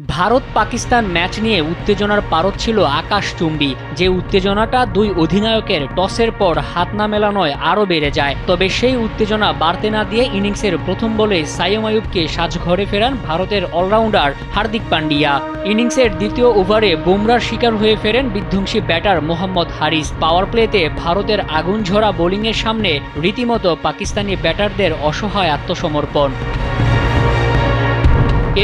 Bharat Pakistan match নিয়ে উত্তেজনার পারদ ছিল আকাশচুম্বী। যে উত্তেজনাটা দুই অধিনায়কের টসের পর হাত না মেলানোয় আরও বেড়ে যায়। তবে সেই উত্তেজনা বাড়তে না দিয়ে ইনিংসের প্রথম বলে সাইম আইয়ুবকে সাজঘরে ফেরান ভারতের অলরাউন্ডার হার্দিক পান্ডিয়া। ইনিংসের দ্বিতীয় ওভারে বুমরার শিকার হয়ে ফেরেন বিধ্বংসী ব্যাটার মোহাম্মদ হারিস। পাওয়ার প্লেতে ভারতের আগুনঝরা বোলিংয়ের সামনে রীতিমতো পাকিস্তানি ব্যাটারদের অসহায় আত্মসমর্পণ।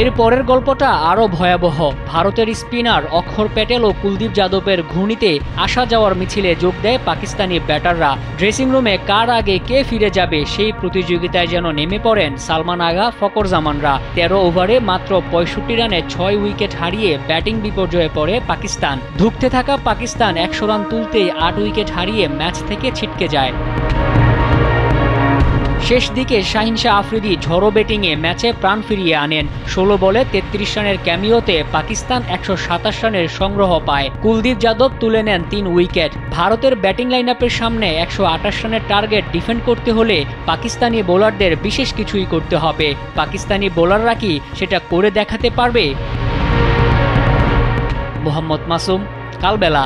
এর পরের গল্পটা আরও ভয়াবহ। ভারতের স্পিনার অক্ষর প্যাটেল ও কুলদীপ যাদবের ঘূর্ণিতে আসা যাওয়ার মিছিলে যোগ দেয় পাকিস্তানি ব্যাটাররা। ড্রেসিং রুমে কার আগে কে ফিরে যাবে সেই প্রতিযোগিতায় যেন নেমে পড়েন সালমান আগা, ফকর জামানরা। 13 ওভারে মাত্র 65 রানে 6 উইকেট হারিয়ে ব্যাটিং বিপর্যয়ে পড়ে পাকিস্তান। ধুঁকতে থাকা পাকিস্তান 100 রান তুলতেই 8 উইকেট হারিয়ে ম্যাচ থেকে ছিটকে যায়। শেষ দিকে শাহিন শাহ আফ্রিদি ঝড়ো ব্যাটিংয়ে ম্যাচে প্রাণ ফিরিয়ে আনেন। 16 বলে 33 রানের ক্যামিওতে পাকিস্তান 127 রানের সংগ্রহ পায়। কুলদীপ যাদব তুলে নেন 3 উইকেট। ভারতের ব্যাটিং লাইনআপের সামনে 128 রানের টার্গেট ডিফেন্ড করতে হলে পাকিস্তানি বোলারদের বিশেষ কিছুই করতে হবে। পাকিস্তানি বোলাররা কি সেটা করে দেখাতে পারবে? মোহাম্মদ মাসুম, কালবেলা।